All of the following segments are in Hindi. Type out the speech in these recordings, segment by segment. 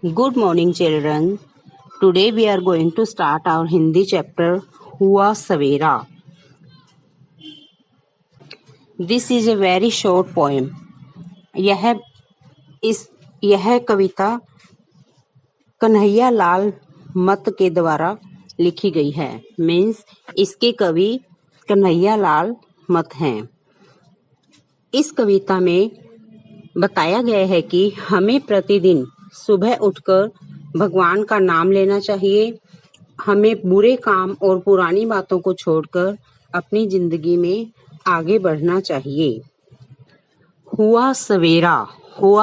Good morning, children. Today we are going to start our Hindi chapter Hua Savera. This is a very short poem. यह कविता कन्हैया लाल मत के द्वारा लिखी गई है। मीन्स इसके कवि कन्हैया लाल मत हैं। इस कविता में बताया गया है कि हमें प्रतिदिन सुबह उठकर भगवान का नाम लेना चाहिए। हमें बुरे काम और पुरानी बातों को छोड़कर अपनी जिंदगी में आगे बढ़ना चाहिए। हुआ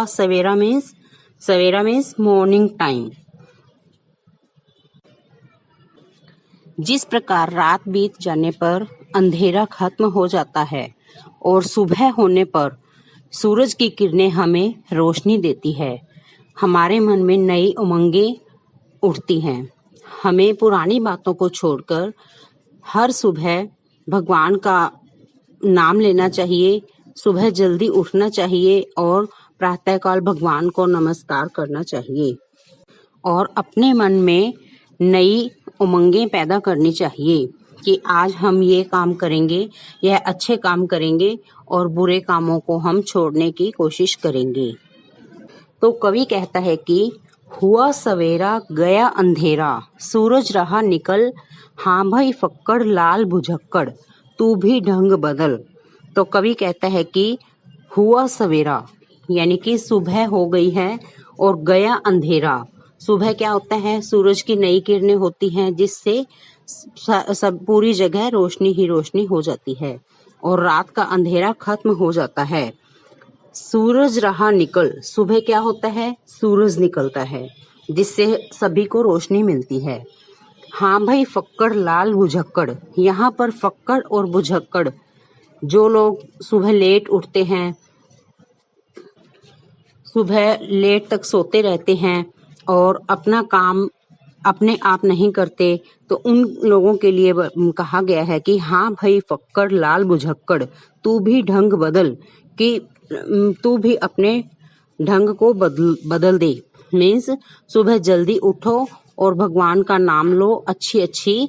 सवेरा मीन्स मॉर्निंग टाइम। जिस प्रकार रात बीत जाने पर अंधेरा खत्म हो जाता है और सुबह होने पर सूरज की किरणें हमें रोशनी देती है, हमारे मन में नई उमंगें उठती हैं। हमें पुरानी बातों को छोड़कर हर सुबह भगवान का नाम लेना चाहिए, सुबह जल्दी उठना चाहिए और प्रातःकाल भगवान को नमस्कार करना चाहिए और अपने मन में नई उमंगें पैदा करनी चाहिए कि आज हम ये काम करेंगे, यह अच्छे काम करेंगे और बुरे कामों को हम छोड़ने की कोशिश करेंगे। तो कवि कहता है कि हुआ सवेरा गया अंधेरा, सूरज रहा निकल, हाँ भाई फक्कड़ लाल भुजक्कड़, तू भी ढंग बदल। तो कवि कहता है कि हुआ सवेरा यानी कि सुबह हो गई है और गया अंधेरा। सुबह क्या होता है? सूरज की नई किरणें होती हैं जिससे सब पूरी जगह रोशनी ही रोशनी हो जाती है और रात का अंधेरा खत्म हो जाता है। सूरज रहा निकल, सुबह क्या होता है? सूरज निकलता है जिससे सभी को रोशनी मिलती है। हाँ भाई फक्कड़ लाल भुजक्कड़, यहाँ पर फक्कड़ और भुजक्कड़ जो लोग सुबह लेट उठते हैं, सुबह लेट तक सोते रहते हैं और अपना काम अपने आप नहीं करते, तो उन लोगों के लिए कहा गया है कि हाँ भाई फक्कड़ लाल भुजक्कड़, तू भी ढंग बदल, कि तू भी अपने ढंग को बदल दे। मीन्स सुबह जल्दी उठो और भगवान का नाम लो, अच्छी अच्छी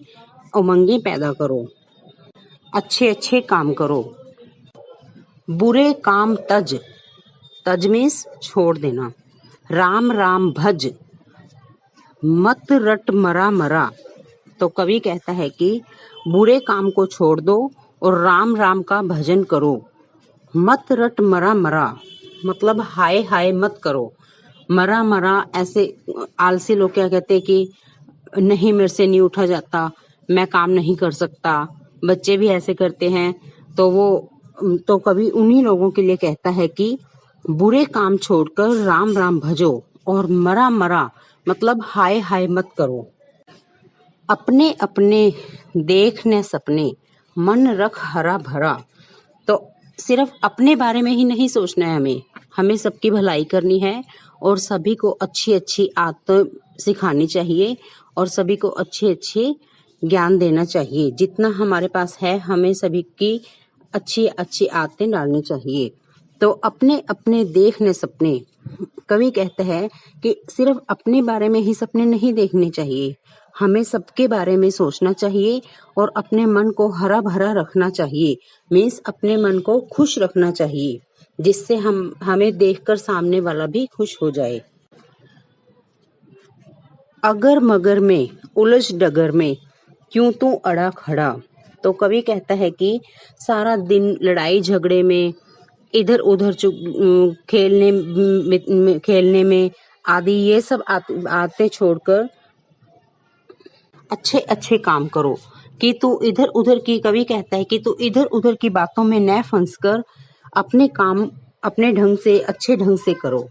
उमंगें पैदा करो, अच्छे अच्छे काम करो। बुरे काम तज मीन्स छोड़ देना। राम राम भज, मत रट मरा। तो कवि कहता है कि बुरे काम को छोड़ दो और राम राम का भजन करो। मत रट मरा मतलब हाय हाय मत करो। मरा ऐसे आलसी लोग क्या कहते हैं कि नहीं मेरे से नहीं उठा जाता, मैं काम नहीं कर सकता, बच्चे भी ऐसे करते हैं। तो कवि उन्हीं लोगों के लिए कहता है कि बुरे काम छोड़कर राम राम भजो और मरा मतलब हाय हाय मत करो। अपने अपने देखने सपने, मन रख हरा भरा। तो सिर्फ अपने बारे में ही नहीं सोचना है, हमें सबकी भलाई करनी है और सभी को अच्छी अच्छी आदतें सिखानी चाहिए और सभी को अच्छे ज्ञान देना चाहिए। जितना हमारे पास है हमें सभी की अच्छी अच्छी आदतें डालनी चाहिए। तो अपने अपने देखने सपने, कवि कहते हैं कि सिर्फ अपने बारे में ही सपने नहीं देखने चाहिए, हमें सबके बारे में सोचना चाहिए और अपने मन को हरा भरा रखना चाहिए। मीन्स अपने मन को खुश रखना चाहिए जिससे हमें देखकर सामने वाला भी खुश हो जाए। अगर मगर में उलझ डगर में, क्यों तू अड़ा खड़ा। तो कवि कहता है कि सारा दिन लड़ाई झगड़े में, इधर उधर खेलने में आदि ये सब आदतें छोड़कर अच्छे अच्छे काम करो। कि तू इधर उधर की, कवि कहता है कि तू इधर उधर की बातों में न फंस कर अपने काम अपने ढंग से अच्छे ढंग से करो।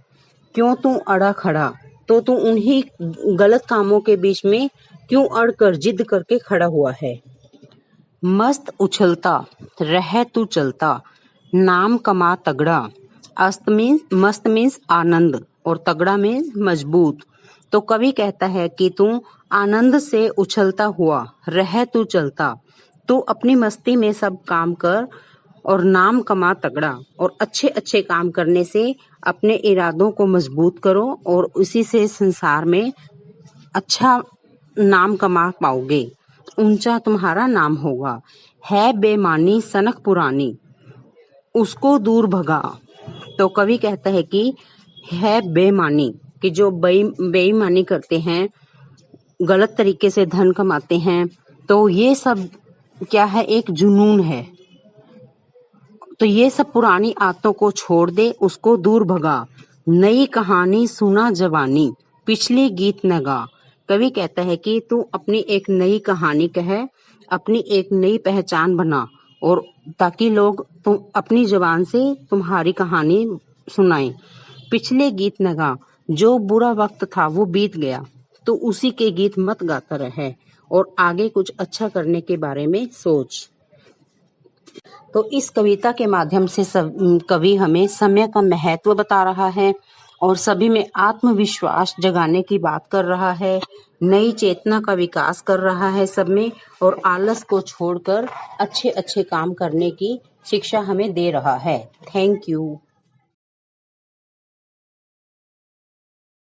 क्यों तू अड़ा खड़ा, तो तू उन्हीं गलत कामों के बीच में क्यों अड़ कर जिद करके खड़ा हुआ है। मस्त उछलता रह तू चलता, नाम कमा तगड़ा। मस्त मीन्स आनंद और तगड़ा मीन्स मजबूत। तो कवि कहता है कि तू आनंद से उछलता हुआ रह तू चलता, तू अपनी मस्ती में सब काम कर और नाम कमा तगड़ा। और अच्छे अच्छे काम करने से अपने इरादों को मजबूत करो और उसी से संसार में अच्छा नाम कमा पाओगे, ऊंचा तुम्हारा नाम होगा। है बेमानी सनक पुरानी, उसको दूर भगा। तो कवि कहता है कि है बेमानी, कि जो बेईमानी करते हैं, गलत तरीके से धन कमाते हैं, तो ये सब क्या है, एक जुनून है। तो ये सब पुरानी आदतों को छोड़ दे, उसको दूर भगा। नई कहानी सुना जवानी, पिछले गीत न गा। कवि कहता है कि तू अपनी एक नई कहानी कहे, अपनी एक नई पहचान बना, और ताकि लोग तुम अपनी जबान से तुम्हारी कहानी सुनाएं। पिछले गीत न गा, जो बुरा वक्त था वो बीत गया, तो उसी के गीत मत गाता रहे और आगे कुछ अच्छा करने के बारे में सोच। तो इस कविता के माध्यम से कवि हमें समय का महत्व बता रहा है और सभी में आत्मविश्वास जगाने की बात कर रहा है, नई चेतना का विकास कर रहा है सब में, और आलस को छोड़कर अच्छे अच्छे काम करने की शिक्षा हमें दे रहा है। Thank you.